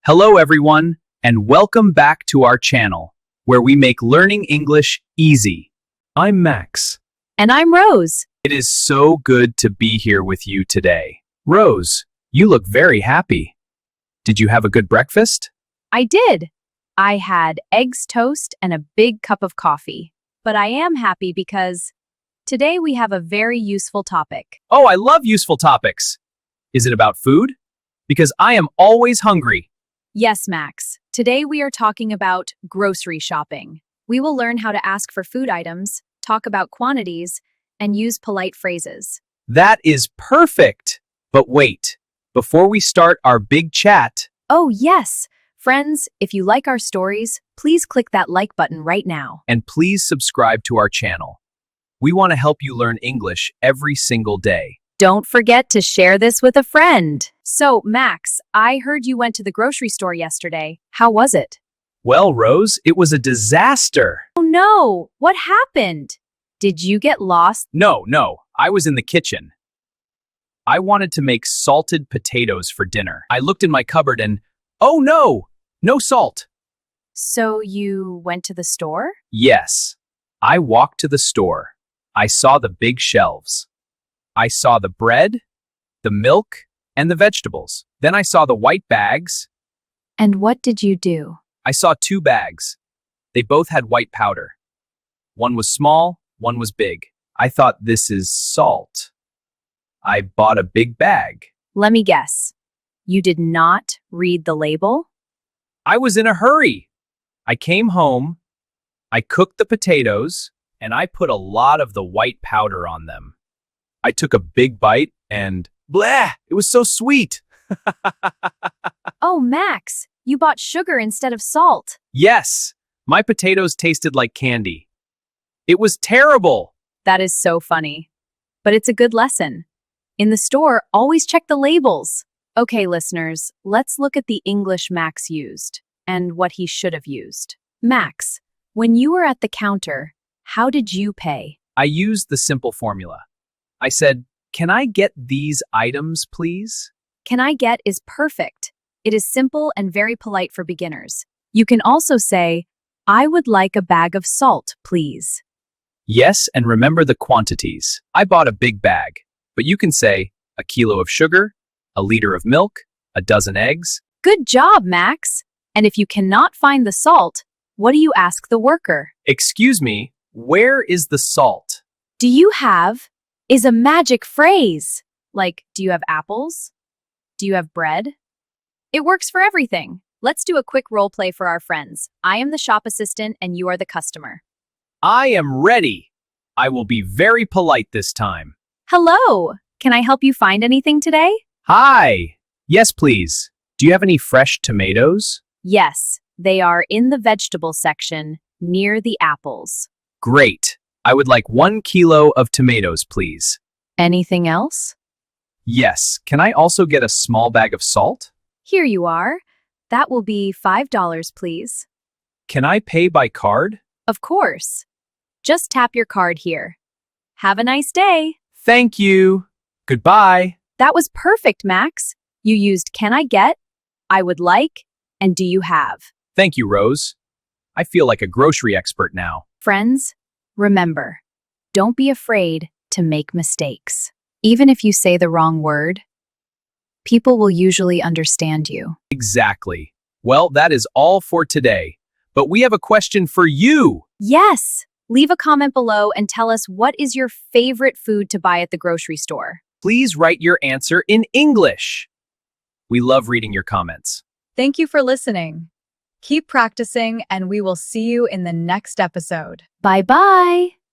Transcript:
Hello, everyone, and welcome back to our channel, where we make learning English easy. I'm Max. And I'm Rose. It is so good to be here with you today. Rose, you look very happy. Did you have a good breakfast? I did. I had eggs toast and a big cup of coffee. But I am happy because today we have a very useful topic. Oh, I love useful topics. Is it about food? Because I am always hungry. Yes, Max. Today we are talking about grocery shopping. We will learn how to ask for food items, talk about quantities, and use polite phrases. That is perfect. But wait, before we start our big chat, Oh, yes. Friends, if you like our stories, please click that like button right now. and please subscribe to our channel. We want to help you learn English every single day. Don't forget to share this with a friend. So, Max, I heard you went to the grocery store yesterday. How was it? Well, Rose, it was a disaster. Oh no, what happened? Did you get lost? No, I was in the kitchen. I wanted to make salted potatoes for dinner. I looked in my cupboard and, oh no salt. So you went to the store? Yes, I walked to the store. I saw the big shelves. I saw the bread, the milk, and the vegetables. Then I saw the white bags. And what did you do? I saw two bags. They both had white powder. One was small, one was big. I thought, this is salt. I bought a big bag. Let me guess. You did not read the label? I was in a hurry. I came home, I cooked the potatoes, and I put a lot of the white powder on them. I took a big bite and, blah, it was so sweet. Oh, Max, you bought sugar instead of salt. Yes, my potatoes tasted like candy. It was terrible. That is so funny. But it's a good lesson. In the store, always check the labels. Okay, listeners, let's look at the English Max used and what he should have used. Max, when you were at the counter, how did you pay? I used the simple formula. I said, can I get these items, please? Can I get is perfect. It is simple and very polite for beginners. You can also say, I would like a bag of salt, please. Yes, and remember the quantities. I bought a big bag, but you can say a kilo of sugar, a liter of milk, a dozen eggs. Good job, Max. And if you cannot find the salt, what do you ask the worker? Excuse me, where is the salt? Do you have is a magic phrase. Like, do you have apples? Do you have bread? It works for everything. Let's do a quick role play for our friends. I am the shop assistant and you are the customer. I am ready. I will be very polite this time. Hello. Can I help you find anything today? Hi. Yes, please. Do you have any fresh tomatoes? Yes, they are in the vegetable section near the apples. Great. I would like 1 kilo of tomatoes, please. Anything else? Yes. Can I also get a small bag of salt? Here you are. That will be $5, please. Can I pay by card? Of course. Just tap your card here. Have a nice day. Thank you. Goodbye. That was perfect, Max. You used can I get, I would like, and do you have. Thank you, Rose. I feel like a grocery expert now. Friends, remember, don't be afraid to make mistakes. Even if you say the wrong word, people will usually understand you. Exactly. Well, that is all for today. But we have a question for you. Yes! Leave a comment below and tell us what is your favorite food to buy at the grocery store. Please write your answer in English. We love reading your comments. Thank you for listening. Keep practicing, and we will see you in the next episode. Bye-bye!